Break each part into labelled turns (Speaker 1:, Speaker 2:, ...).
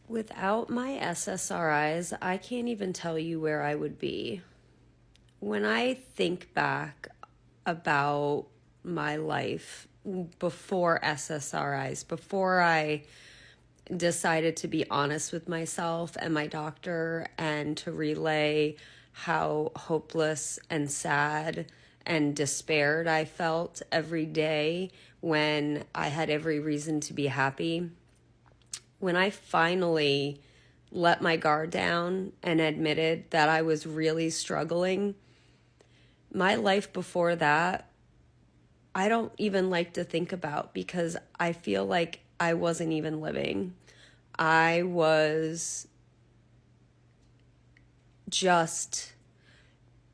Speaker 1: Without my SSRIs, I can't even tell you where I would be. When I think back about my life before SSRIs, before I decided to be honest with myself and my doctor and to relay how hopeless and sad and despaired I felt every day when I had every reason to be happy, when I finally let my guard down and admitted that I was really struggling, my life before that, I don't even like to think about because I feel like I wasn't even living. I was just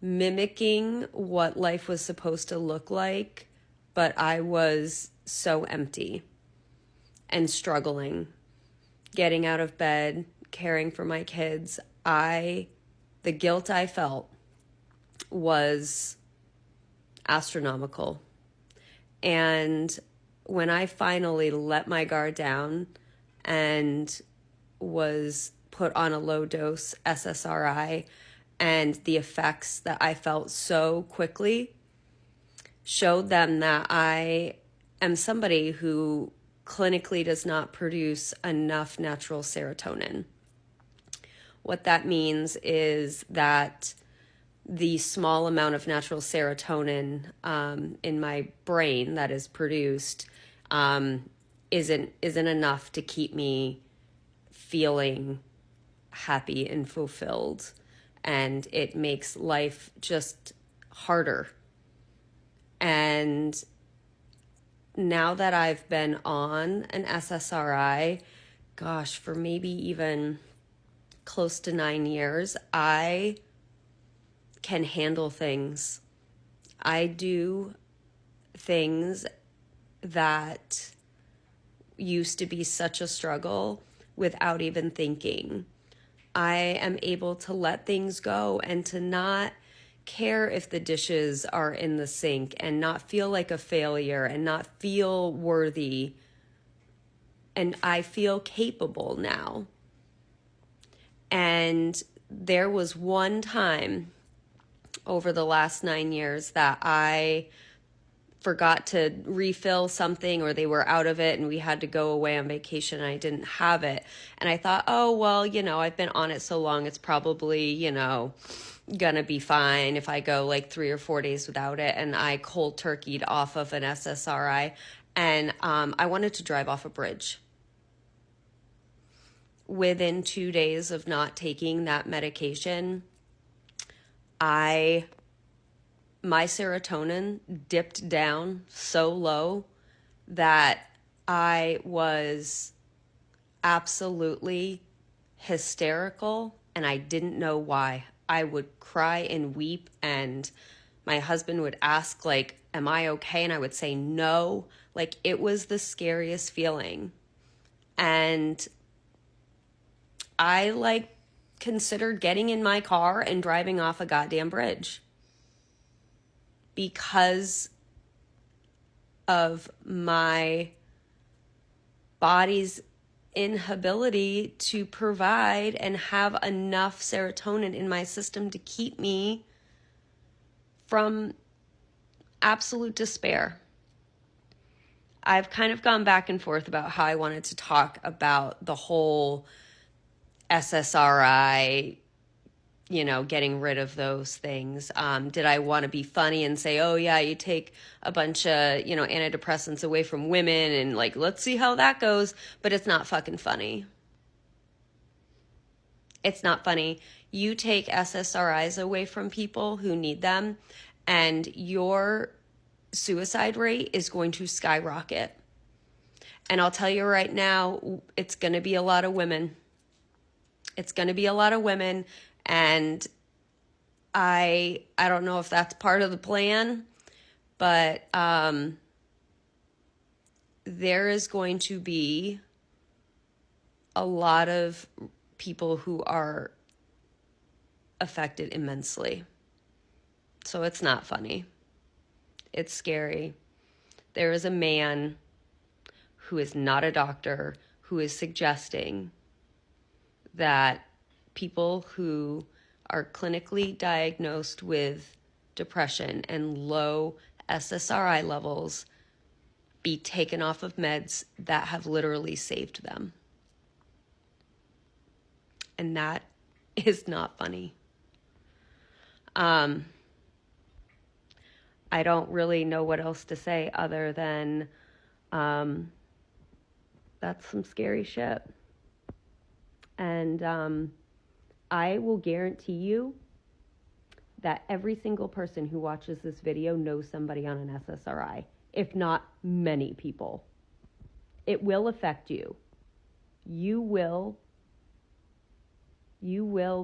Speaker 1: mimicking what life was supposed to look like, but I was so empty and struggling, getting out of bed, caring for my kids. The guilt I felt was astronomical. And when I finally let my guard down and was put on a low dose SSRI, and the effects that I felt so quickly showed them that I am somebody who clinically does not produce enough natural serotonin. What that means is that the small amount of natural serotonin in my brain that is produced isn't enough to keep me feeling happy and fulfilled, and it makes life just harder. And now that I've been on an SSRI, gosh, for maybe even close to 9 years, I can handle things. I do things that used to be such a struggle without even thinking. I am able to let things go and to not care if the dishes are in the sink and not feel like a failure and not feel worthy. And I feel capable now. And there was one time over the last 9 years that I forgot to refill something, or they were out of it and we had to go away on vacation and I didn't have it. And I thought, oh, well, I've been on it so long, it's probably, gonna be fine if I go like 3 or 4 days without it. And I cold turkeyed off of an SSRI, and I wanted to drive off a bridge. Within 2 days of not taking that medication, my serotonin dipped down so low that I was absolutely hysterical, and I didn't know why. I would cry and weep, and my husband would ask, like, am I okay? And I would say no. Like, it was the scariest feeling. And I considered getting in my car and driving off a goddamn bridge because of my body's inability to provide and have enough serotonin in my system to keep me from absolute despair. I've kind of gone back and forth about how I wanted to talk about the whole SSRI, getting rid of those things. Did I want to be funny and say, oh yeah, you take a bunch of, antidepressants away from women and let's see how that goes. But it's not fucking funny. It's not funny. You take SSRIs away from people who need them, and your suicide rate is going to skyrocket. And I'll tell you right now, it's going to be a lot of women. It's going to be a lot of women, and I don't know if that's part of the plan, but there is going to be a lot of people who are affected immensely. So it's not funny. It's scary. There is a man who is not a doctor who is suggesting that people who are clinically diagnosed with depression and low SSRI levels be taken off of meds that have literally saved them. And that is not funny. I don't really know what else to say other than that's some scary shit. And I will guarantee you that every single person who watches this video knows somebody on an SSRI, if not many people. It will affect you. You will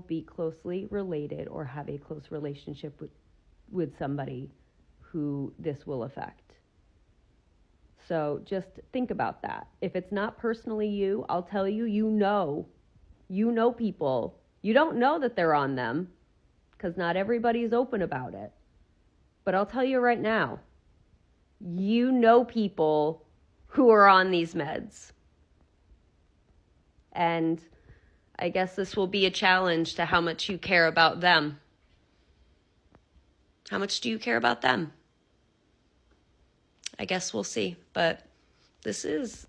Speaker 1: be closely related or have a close relationship with somebody who this will affect. So just think about that. If it's not personally you, I'll tell you, you know people. You don't know that they're on them because not everybody's open about it. But I'll tell you right now, you know people who are on these meds. And I guess this will be a challenge to how much you care about them. How much do you care about them? I guess we'll see. But this is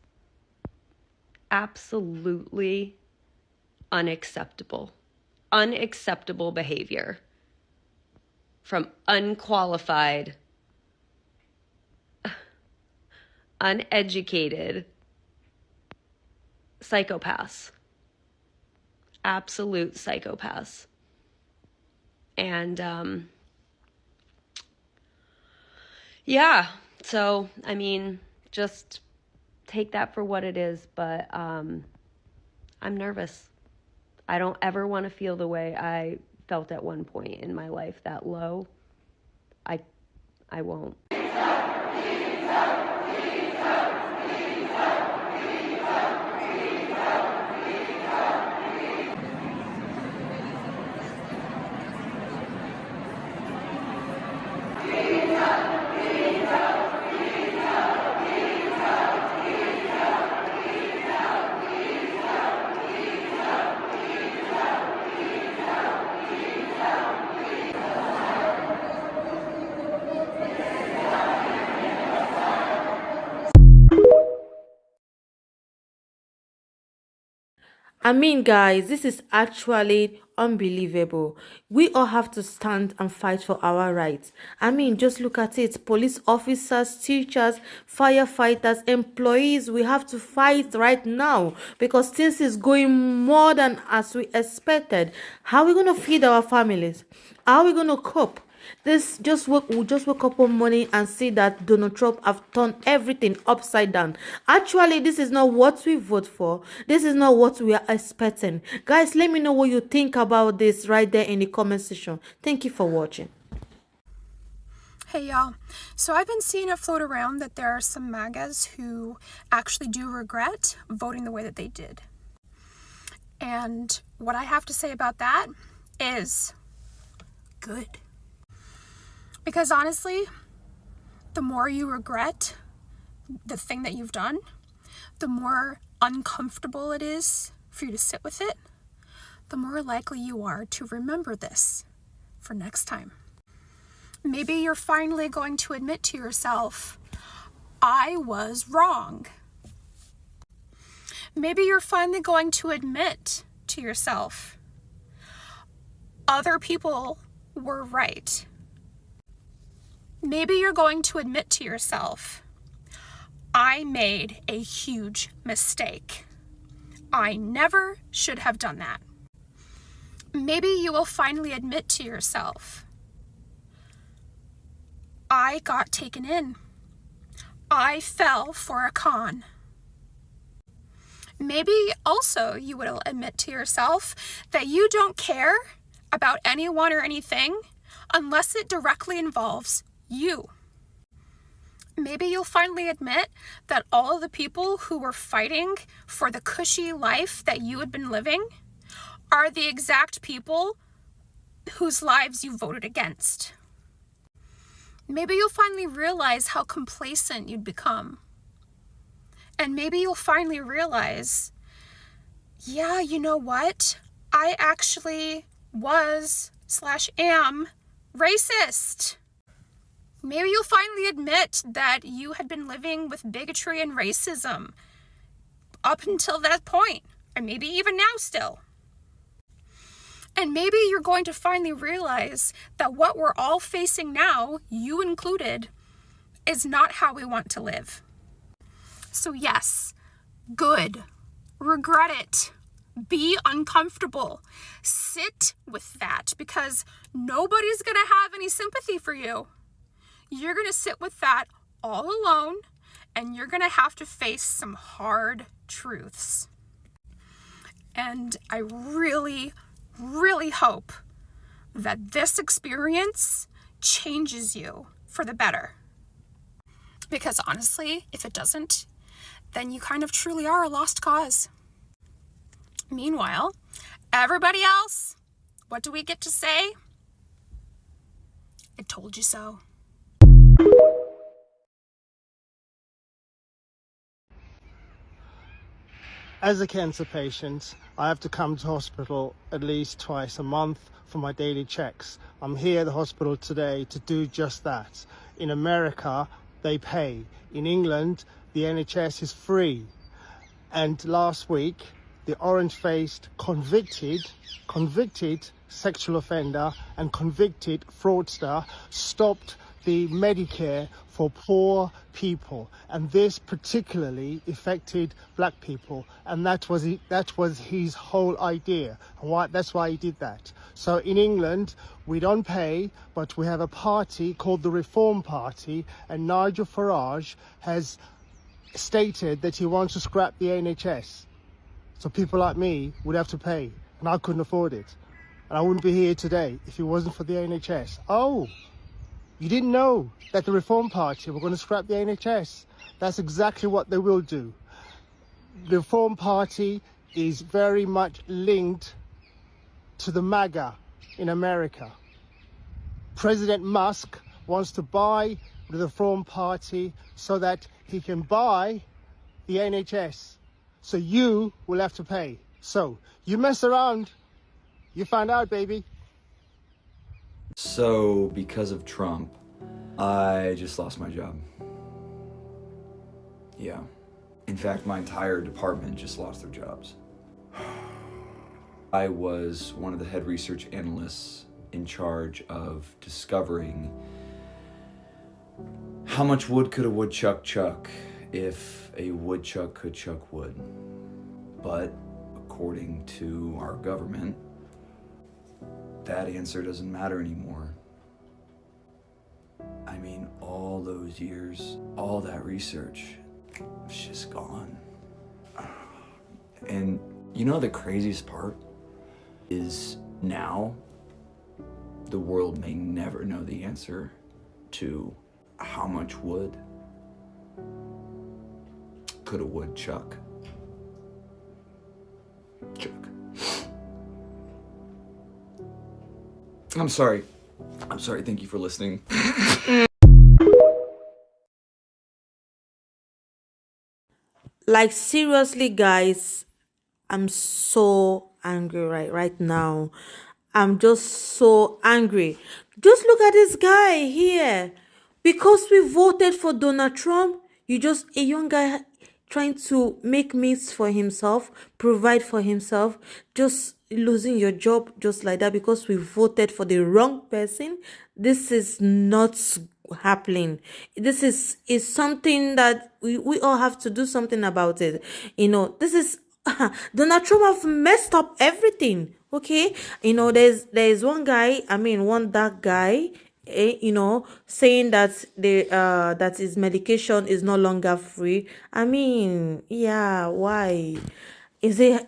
Speaker 1: absolutely unacceptable. Unacceptable behavior from unqualified, uneducated psychopaths. Absolute psychopaths. And yeah, so I mean, just take that for what it is. But I'm nervous. I don't ever want to feel the way I felt at one point in my life, that low. I won't.
Speaker 2: I mean, guys, this is actually unbelievable. We all have to stand and fight for our rights. I mean, just look at it. Police officers, teachers, firefighters, employees, we have to fight right now because things is going more than as we expected. How are we going to feed our families? How are we going to cope? This we just wake up one morning and see that Donald Trump have turned everything upside down. Actually, this is not what we vote for. This is not what we are expecting. Guys, let me know what you think about this right there in the comment section. Thank you for watching.
Speaker 3: Hey y'all, so I've been seeing it float around that there are some magas who actually do regret voting the way that they did. And what I have to say about that is good. Because honestly, the more you regret the thing that you've done, the more uncomfortable it is for you to sit with it, the more likely you are to remember this for next time. Maybe you're finally going to admit to yourself, I was wrong. Maybe you're finally going to admit to yourself, other people were right. Maybe you're going to admit to yourself, I made a huge mistake. I never should have done that. Maybe you will finally admit to yourself, I got taken in. I fell for a con. Maybe also you will admit to yourself that you don't care about anyone or anything unless it directly involves you. Maybe you'll finally admit that all of the people who were fighting for the cushy life that you had been living are the exact people whose lives you voted against. Maybe you'll finally realize how complacent you'd become. And maybe you'll finally realize, yeah, you know what? I actually was/am racist. Maybe you'll finally admit that you had been living with bigotry and racism up until that point, and maybe even now still. And maybe you're going to finally realize that what we're all facing now, you included, is not how we want to live. So yes, good. Regret it. Be uncomfortable. Sit with that, because nobody's going to have any sympathy for you. You're going to sit with that all alone, and you're going to have to face some hard truths. And I really, really hope that this experience changes you for the better. Because honestly, if it doesn't, then you kind of truly are a lost cause. Meanwhile, everybody else, what do we get to say? I told you so.
Speaker 4: As a cancer patient, I have to come to hospital at least twice a month for my daily checks. I'm here at the hospital today to do just that. In America, they pay. In England, the NHS is free. And last week, the orange-faced convicted sexual offender and convicted fraudster stopped the Medicare for poor people, and this particularly affected black people, and that was his whole idea, and that's why he did that. So in England, we don't pay, but we have a party called the Reform Party, and Nigel Farage has stated that he wants to scrap the NHS. So people like me would have to pay, and I couldn't afford it. And I wouldn't be here today if it wasn't for the NHS. Oh, you didn't know that the Reform Party were going to scrap the NHS? That's exactly what they will do. The Reform Party is very much linked to the MAGA in America. President Musk wants to buy the Reform Party so that he can buy the NHS. So you will have to pay. So you mess around, you find out, baby.
Speaker 5: So, because of Trump, I just lost my job. Yeah. In fact, my entire department just lost their jobs. I was one of the head research analysts in charge of discovering how much wood could a woodchuck chuck if a woodchuck could chuck wood. But according to our government, that answer doesn't matter anymore. I mean, all those years, all that research, it's just gone. And you know the craziest part is now the world may never know the answer to how much wood could a woodchuck chuck. I'm sorry. Thank you for listening.
Speaker 2: Like seriously, guys, I'm so angry right now. I'm just so angry. Just look at this guy here. Because we voted for Donald Trump, you just a young guy trying to make means for himself, provide for himself, just losing your job just like that because we voted for the wrong person. This is not happening. This is something that we all have to do something about it. This is Donald Trump have messed up everything. Okay, there's one guy, one dark guy, saying that that his medication is no longer free. Yeah, why? Is it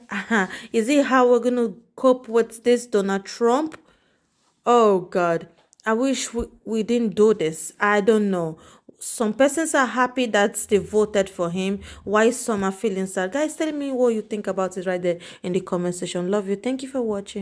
Speaker 2: is it how we're gonna cope with this Donald Trump? Oh God, I wish we didn't do this. I don't know. Some persons are happy that they voted for him. Why some are feeling sad? Guys, tell me what you think about it right there in the comment section. Love you. Thank you for watching.